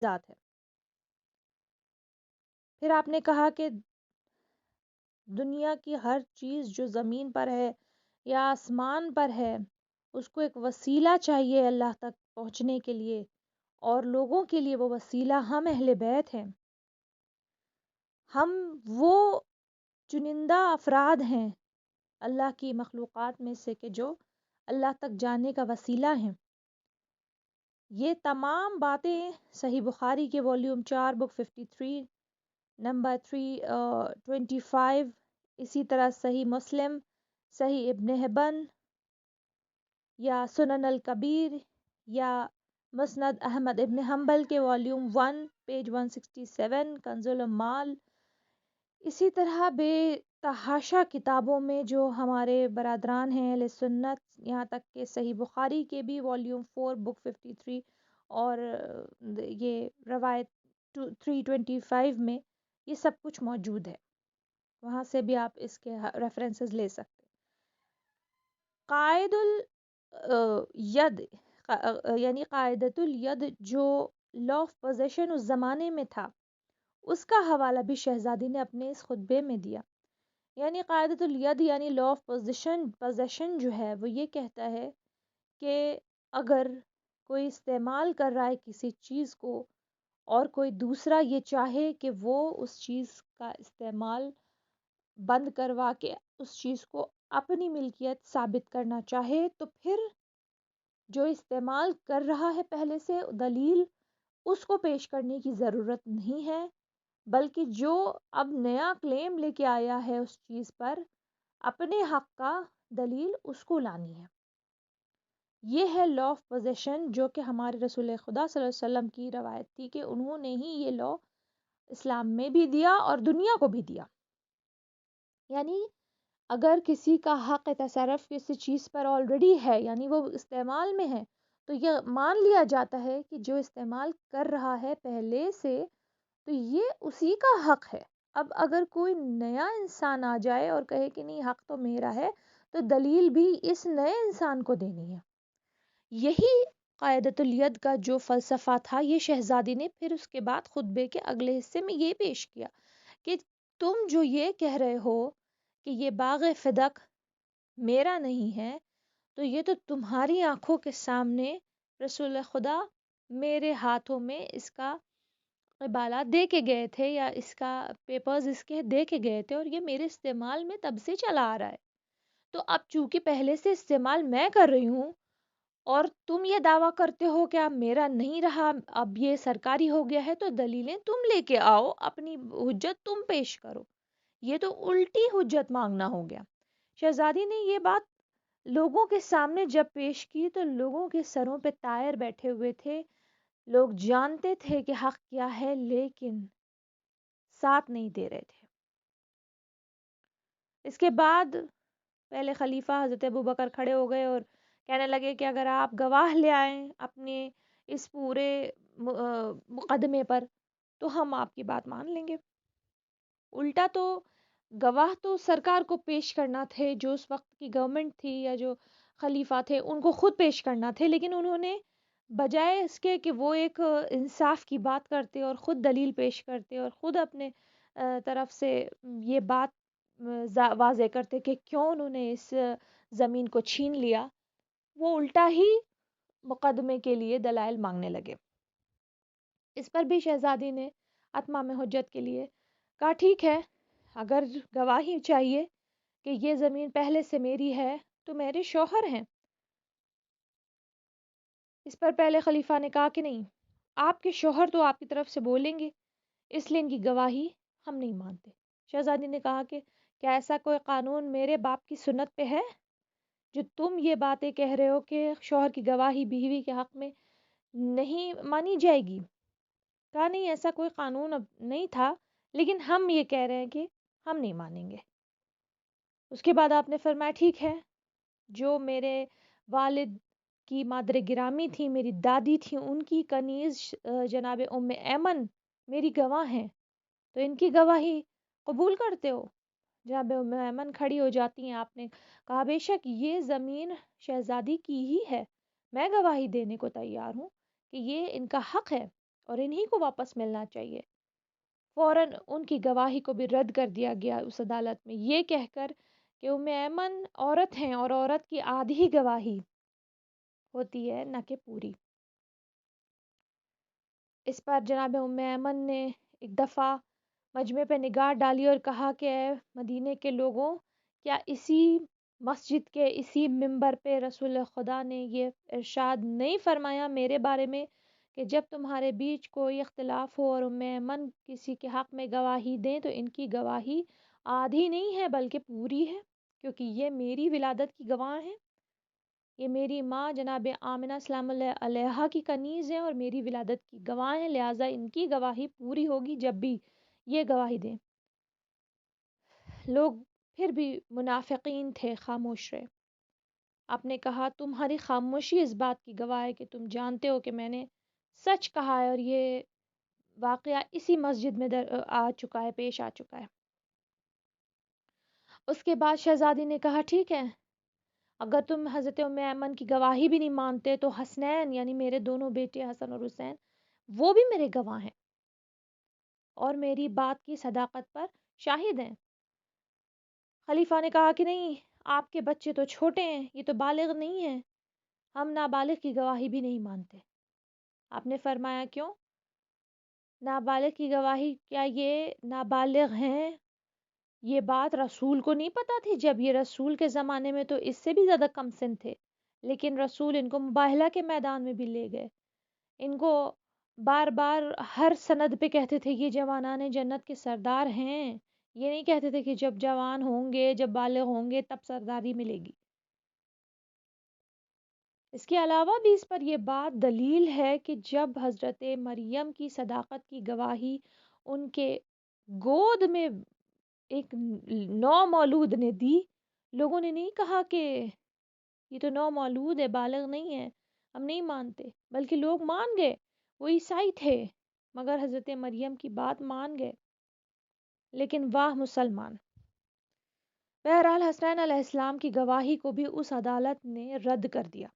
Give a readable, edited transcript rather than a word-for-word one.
ذات ہے۔ پھر آپ نے کہا کہ دنیا کی ہر چیز جو زمین پر ہے یا آسمان پر ہے، اس کو ایک وسیلہ چاہیے اللہ تک پہنچنے کے لیے، اور لوگوں کے لیے وہ وسیلہ ہم اہل بیت ہیں۔ ہم وہ چنندہ افراد ہیں اللہ کی مخلوقات میں سے کہ جو اللہ تک جانے کا وسیلہ ہیں۔ یہ تمام باتیں صحیح بخاری کے والیوم 4 بک 53 نمبر 325، اسی طرح صحیح مسلم، صحیح ابن حبن یا سنن الکبیر یا مسند احمد ابن حنبل کے والیوم 1 پیج 167، کنز المال، اسی طرح بے تحاشا کتابوں میں جو ہمارے برادران ہیں اہل سنت، یہاں تک کہ صحیح بخاری کے بھی والیوم 4 بک 53 اور یہ روایت 325 میں یہ سب کچھ موجود ہے، وہاں سے بھی آپ اس کے ریفرنسز لے سکتے۔ قائد الید یعنی قاعدۃ الید جو لا آف پوزیشن اس زمانے میں تھا، اس کا حوالہ بھی شہزادی نے اپنے اس خطبے میں دیا۔ یعنی قاعدۃ الید یعنی لا آف پوزیشن جو ہے وہ یہ کہتا ہے کہ اگر کوئی استعمال کر رہا ہے کسی چیز کو اور کوئی دوسرا یہ چاہے کہ وہ اس چیز کا استعمال بند کروا کے اس چیز کو اپنی ملکیت ثابت کرنا چاہے، تو پھر جو استعمال کر رہا ہے پہلے سے دلیل اس کو پیش کرنے کی ضرورت نہیں ہے، بلکہ جو اب نیا کلیم لے کے آیا ہے اس چیز پر، اپنے حق کا دلیل اس کو لانی ہے۔ یہ ہے لا آف پوزیشن جو کہ ہمارے رسول خدا صلی اللہ علیہ وسلم کی روایت تھی کہ انہوں نے ہی یہ لا اسلام میں بھی دیا اور دنیا کو بھی دیا۔ یعنی اگر کسی کا حق تصرف کسی چیز پر آلریڈی ہے، یعنی وہ استعمال میں ہے، تو یہ مان لیا جاتا ہے کہ جو استعمال کر رہا ہے پہلے سے، تو یہ اسی کا حق ہے۔ اب اگر کوئی نیا انسان آ جائے اور کہے کہ نہیں حق تو میرا ہے، تو دلیل بھی اس نئے انسان کو دینی ہے۔ یہی قاعدۃ الید کا جو فلسفہ تھا، یہ شہزادی نے پھر اس کے بعد خطبے کے اگلے حصے میں یہ پیش کیا کہ تم جو یہ کہہ رہے ہو کہ یہ باغ فدق میرا نہیں ہے، تو یہ تو تمہاری آنکھوں کے سامنے رسول خدا میرے ہاتھوں میں اس کا قبالات دے کے گئے تھے، یا اس کا پیپرز اس کے دے کے گئے تھے، اور یہ میرے استعمال میں تب سے چلا آ رہا ہے۔ تو اب چونکہ پہلے سے استعمال میں کر رہی ہوں اور تم یہ دعویٰ کرتے ہو کہ اب میرا نہیں رہا، اب یہ سرکاری ہو گیا ہے، تو دلیلیں تم لے کے آؤ، اپنی حجت تم پیش کرو۔ یہ تو الٹی حجت مانگنا ہو گیا۔ شہزادی نے یہ بات لوگوں کے سامنے جب پیش کی تو لوگوں کے سروں پہ طائر بیٹھے ہوئے تھے، لوگ جانتے تھے کہ حق کیا ہے لیکن ساتھ نہیں دے رہے تھے۔ اس کے بعد پہلے خلیفہ حضرت ابوبکر کھڑے ہو گئے اور کہنے لگے کہ اگر آپ گواہ لے آئیں اپنے اس پورے مقدمے پر تو ہم آپ کی بات مان لیں گے۔ الٹا تو گواہ تو سرکار کو پیش کرنا تھے، جو اس وقت کی گورنمنٹ تھی یا جو خلیفہ تھے ان کو خود پیش کرنا تھے، لیکن انہوں نے بجائے اس کے کہ وہ ایک انصاف کی بات کرتے اور خود دلیل پیش کرتے اور خود اپنے طرف سے یہ بات واضح کرتے کہ کیوں انہوں نے اس زمین کو چھین لیا، وہ الٹا ہی مقدمے کے لیے دلائل مانگنے لگے۔ اس پر بھی شہزادی نے اتمام حجت کے لیے کہا ٹھیک ہے، اگر گواہی چاہیے کہ یہ زمین پہلے سے میری ہے تو میرے شوہر ہیں۔ اس پر پہلے خلیفہ نے کہا کہ نہیں، آپ کے شوہر تو آپ کی طرف سے بولیں گے، اس لیے ان کی گواہی ہم نہیں مانتے۔ شہزادی نے کہا کہ کیا ایسا کوئی قانون میرے باپ کی سنت پہ ہے جو تم یہ باتیں کہہ رہے ہو کہ شوہر کی گواہی بیوی کے حق میں نہیں مانی جائے گی؟ کہا نہیں، ایسا کوئی قانون اب نہیں تھا، لیکن ہم یہ کہہ رہے ہیں کہ ہم نہیں مانیں گے۔ اس کے بعد آپ نے فرمایا ٹھیک ہے، جو میرے والد کی مادر گرامی تھی، میری دادی تھی، ان کی کنیز جناب ام ایمن میری گواہ ہیں، تو ان کی گواہی قبول کرتے ہو؟ جناب ام ایمن کھڑی ہو جاتی ہیں۔ آپ نے کہا بے شک یہ زمین شہزادی کی ہی ہے، میں گواہی دینے کو تیار ہوں کہ یہ ان کا حق ہے اور انہی کو واپس ملنا چاہیے۔ فوراً ان کی گواہی کو بھی رد کر دیا گیا اس عدالت میں، یہ کہہ کر کہ ام ایمن عورت ہیں اور عورت کی آدھی گواہی ہوتی ہے نہ کہ پوری۔ اس پر جناب ام ایمن نے ایک دفعہ مجمع پہ نگاہ ڈالی اور کہا کہ اے مدینے کے لوگوں، کیا اسی مسجد کے اسی منبر پہ رسول خدا نے یہ ارشاد نہیں فرمایا میرے بارے میں کہ جب تمہارے بیچ کوئی اختلاف ہو اور ام ایمن کسی کے حق میں گواہی دیں تو ان کی گواہی آدھی نہیں ہے بلکہ پوری ہے، کیونکہ یہ میری ولادت کی گواہ ہیں، یہ میری ماں جناب آمنہ سلام اللہ علیہا کی کنیز ہیں اور میری ولادت کی گواہ ہیں، لہٰذا ان کی گواہی پوری ہوگی جب بھی یہ گواہی دیں۔ لوگ پھر بھی منافقین تھے، خاموش رہے۔ آپ نے کہا تمہاری خاموشی اس بات کی گواہ ہے کہ تم جانتے ہو کہ میں نے سچ کہا ہے اور یہ واقعہ اسی مسجد میں آ چکا ہے، پیش آ چکا ہے۔ اس کے بعد شہزادی نے کہا ٹھیک ہے، اگر تم حضرت ام ایمن کی گواہی بھی نہیں مانتے تو حسنین یعنی میرے دونوں بیٹے حسن اور حسین وہ بھی میرے گواہ ہیں اور میری بات کی صداقت پر شاہد ہیں۔ خلیفہ نے کہا کہ نہیں، آپ کے بچے تو چھوٹے ہیں، یہ تو بالغ نہیں ہیں، ہم نابالغ کی گواہی بھی نہیں مانتے۔ آپ نے فرمایا کیوں؟ نابالغ کی گواہی، کیا یہ نابالغ ہیں؟ یہ بات رسول کو نہیں پتا تھی؟ جب یہ رسول کے زمانے میں تو اس سے بھی زیادہ کم سن تھے، لیکن رسول ان کو مباہلہ کے میدان میں بھی لے گئے، ان کو بار بار ہر سند پہ کہتے تھے یہ جوانان جنت کے سردار ہیں، یہ نہیں کہتے تھے کہ جب جوان ہوں گے، جب بالغ ہوں گے تب سرداری ملے گی۔ اس کے علاوہ بھی اس پر یہ بات دلیل ہے کہ جب حضرت مریم کی صداقت کی گواہی ان کے گود میں ایک نو مولود نے دی، لوگوں نے نہیں کہا کہ یہ تو نو مولود ہے، بالغ نہیں ہے، ہم نہیں مانتے، بلکہ لوگ مان گئے۔ وہ عیسائی تھے مگر حضرت مریم کی بات مان گئے۔ لیکن واہ مسلمان! بہرحال حسنین علیہ السلام کی گواہی کو بھی اس عدالت نے رد کر دیا۔